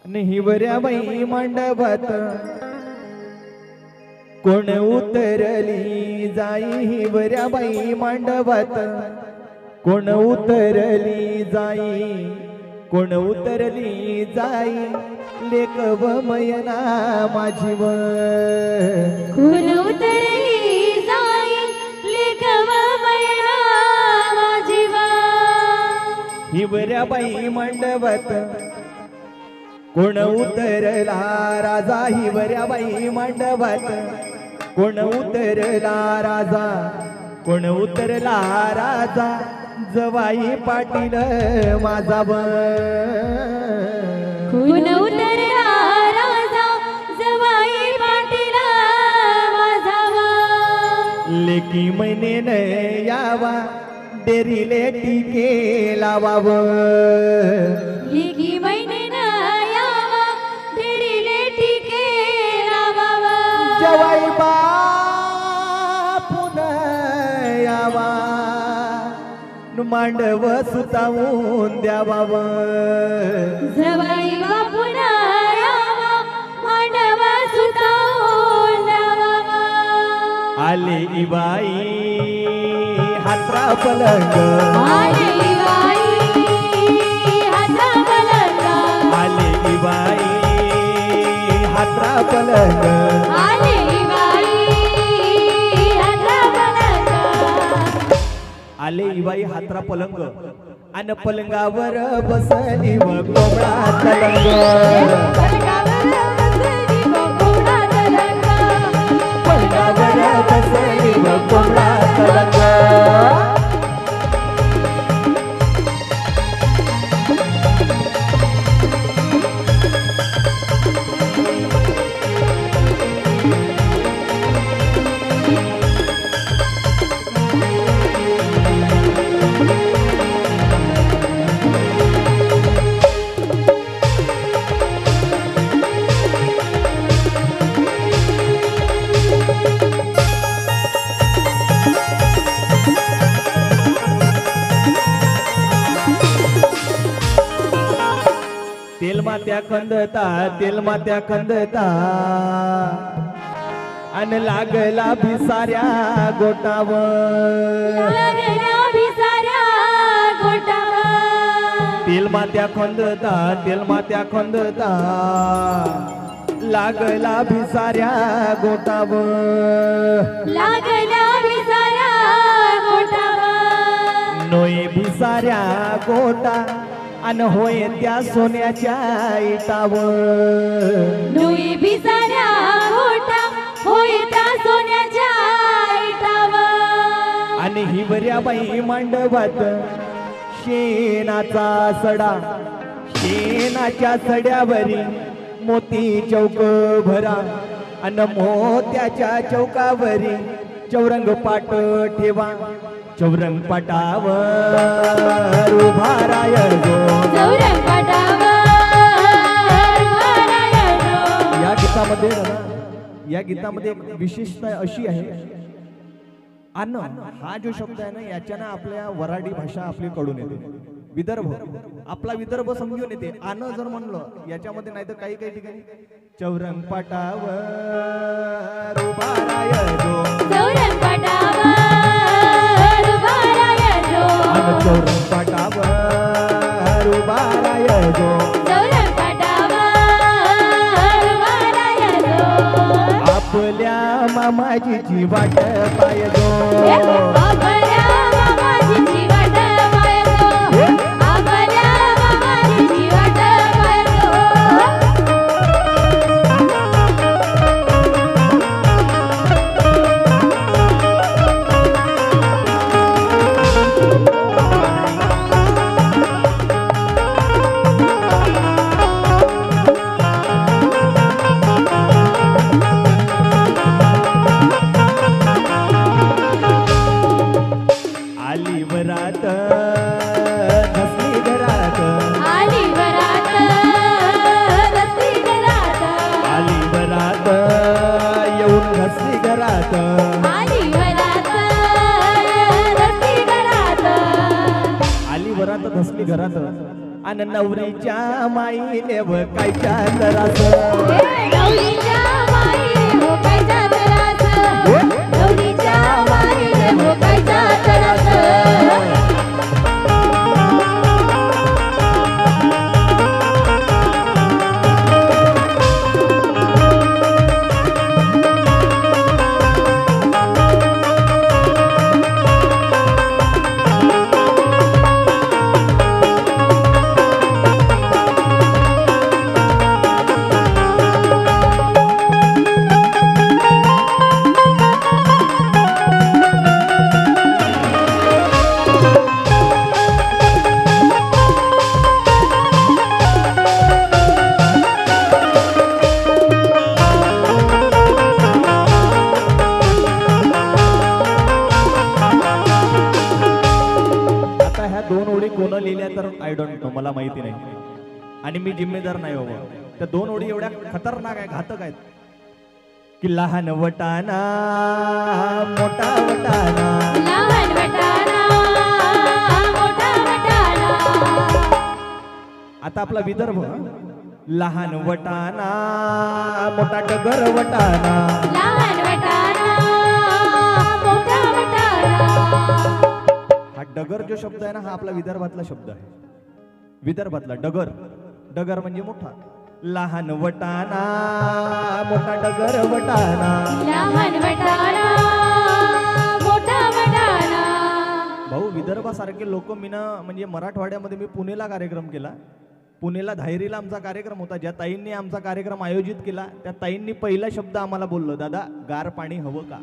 हिवऱ्या बाई मांडवात कोण उतरली जाई, हिवऱ्या बाई मांडवात कोण उतरली जाई, कोण उतरली जाई, लेक व मयना माझी व कोण उतरली जाई, लेक व मयना माझी व हिवऱ्या बाई मांडवात कोण उतरला राजा, हिवऱ्या बाई मांडवात कोण उतरला राजा, कोण उतरला राजा, जवाई पाटील माझा व कोण उतरला राजा, जवाई पाटील माझा व लेकी महिनेन यावा, डेरीले टिके लावाव, लेकी महिनेन यावा, डेरीले टिके लावाव, जवाई बापून यावा, मांडव सुतावून द्यावाव, जवाई बापून यावा, मांडव सुतावून द्यावाव, आले बाई हात्रा पलंग, आले बाई हाता पलंग, आले बाई हात्रा पलंग, आले बाई हाता पलंग, आले बाई हात्रा पलंग, अन पलंगावर बसली व कोंबडा तलंग, पलंगावर बसली व कोंबडा तलंग. तेलमात्या खंदता, तेलमात्या खंदता, अन लागला भिसाऱ्या गोटावर, लागला भिसाऱ्या गोटावर, तेलमात्या खंदता, तेलमात्या खंदता, लागला भिसाऱ्या गोटावर, लागला भिसाऱ्या गोटावर, नोये भिसाऱ्या गोटा, अन होय त्या सोन्याच्या इटावर, नुई भिसाऱ्या गोटा, होय त्या सोन्याच्या इटावर, आणि हिवऱ्या बाई मांडवात शेणाचा सडा, शेणाच्या सड्यावरी मोती चौक भरा, अन मोत्याच्या चौकावरी चौरंग पाट ठेवा, चौरंग पाटावर उभा रायजो, चौरंग पाटावर उभा रायजो. या गीतामध्ये या गीतामध्ये एक विशेषता अशी आहे, अन्न हा जो शब्द आहे ना, याच्यानं आपल्या वराडी भाषा आपली कळून येते, विदर्भ आपला विदर्भ समजून येते. अन्न जर म्हणलं याच्यामध्ये, नाही तर काही काही ठिकाणी चौरंग पाटावर उभा रायजो, चौरंग पाटावर उभा रायजो, चौरंग पाटावर उभा रायजो, चौरंग पाटावर उभा रायजो, आपल्या मामाजीची वाट पायजो, आपल्या मामाजीची वाट पायजो, आपल्या मामाजीची वाट पायजो. आणि नवरीच्या माईने व कायच्या जरास नवरीच्या माईने भोकायचा त्रास नवरीच्या माईने भोकायचा त्रास कोण लिहिल्या तर आय डोंट नो, मला माहिती नाही आणि मी जिम्मेदार नाही बाबा. त्या दोन ओळी एवढ्या खतरनाक आहे, घातक आहेत की लहान वटाना मोठा वटाना लहान वटाना मोठा वटाना. आता आपला विदर्भ लहान वटाना मोठा डगर वटाना लहान वटाना मोठा वटाना. हा डगर जो शब्द आहे ना, हा आपला विदर्भातला शब्द आहे. विदर्भातला डगर, डगर म्हणजे मोठा. लहान वटाना मोठा डगर वटाना लहान वटाना मोठा वटाना. भाऊ विदर्भासारखे लोक म्हणजे मराठवाड्यामध्ये मी पुणेला कार्यक्रम केला. पुणेला धायरीला आमचा कार्यक्रम होता. ज्या ताईंनी आमचा कार्यक्रम आयोजित केला त्या ताईंनी पहिला शब्द आम्हाला बोललो, दादा गार पाणी हवं का.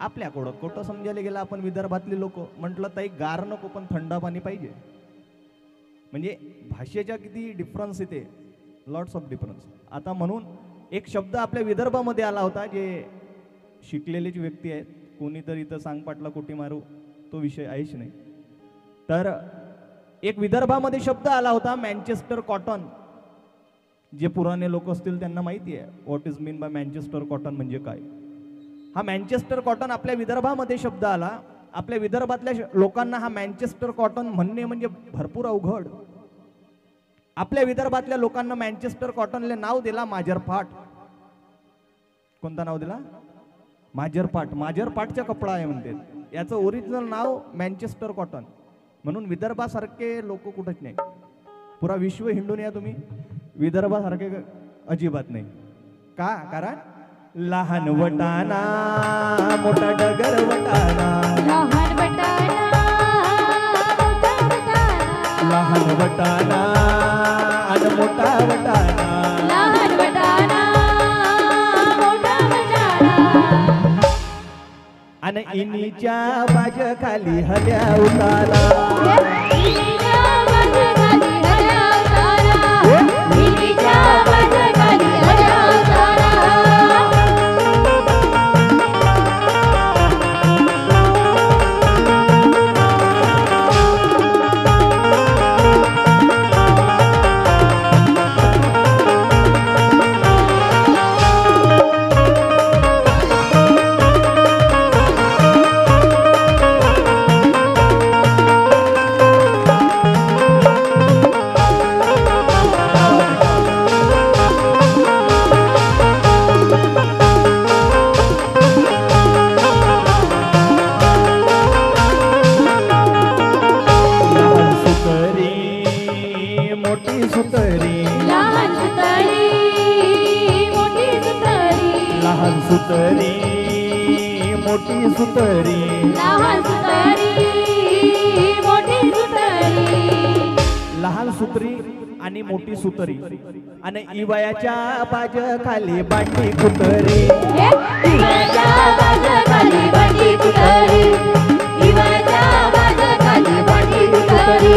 आपल्याकडं खोटं समजायला गेलं आपण विदर्भातले लोक. म्हटलं ताई गार नको पण थंड पाणी पाहिजे. म्हणजे भाषेच्या किती डिफरन्स येते, लॉट्स ऑफ डिफरन्स. आता म्हणून एक शब्द आपल्या विदर्भामध्ये आला होता, जे शिकलेलीच व्यक्ती आहेत, कोणीतरी इथं सांग पाटला कोटी मारू तो विषय आहेच नाही. तर एक विदर्भामध्ये शब्द आला होता मँचेस्टर कॉटन. जे पुराणे लोक असतील त्यांना माहिती आहे what is mean by Manchester cotton म्हणजे काय. हा मँचेस्टर कॉटन आपल्या विदर्भामध्ये शब्द आला. आपल्या विदर्भातल्या लोकांना हा मँचेस्टर कॉटन म्हणणे म्हणजे भरपूर अवघड. आपल्या विदर्भातल्या लोकांना मँचेस्टर कॉटनले नाव दिला माजरपाट. कोणता नाव दिला? माजरपाट. माजरपाटचा कपडा आहे म्हणते. याचं ओरिजिनल नाव मँचेस्टर कॉटन. म्हणून विदर्भासारखे लोक कुठंच नाही. पुरा विश्व हिंडून या तुम्ही, विदर्भासारखे अजिबात नाही. का? कारण लहान वटाना मोठा डगर वटाना लहान वटाना मोठा वटाना. लहान वटाना आणि मोठा वटाना. लहान वटाना मोठा वटाना. आणि इनीच्या बाज खाली हल्या उतारा. इनीच्या बाजूखाली हल्या उतारा. इनीच्या बाजूखाली हल्या उतारा. सुतरी मोठी सुतरी. लहान सुतरी मोठी सुतरी. लहान सुतरी आणि मोठी सुतरी. आणि इवयाच्या बाज खाली बांडी कुतरी. इवयाच्या बाज खाली बांडी कुतरी. इवयाच्या बाज खाली बांडी कुतरी.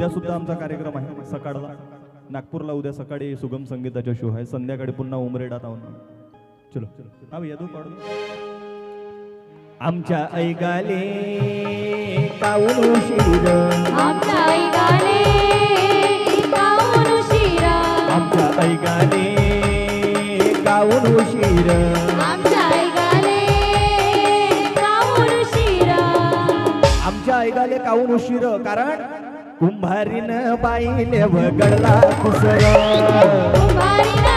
उद्या सुद्धा आमचा कार्यक्रम आहे सकाळला नागपूरला उद्या सकाळी सुगम संगीताचा शो आहे संध्याकाळी पुन्हा उमरेडात आहोत चलो हा भैया दो पाडू आमच्या ऐगाले काऊन उशीर आमच्या ऐकाले काऊन उशिरा आमच्या ऐगाले काऊन उशीर आमच्या ऐकाले काऊन उशिरा आमच्या ऐगाले काऊन उशीर कारण कुंभारीनं बाईले वगळला कुसर कुंभारीनं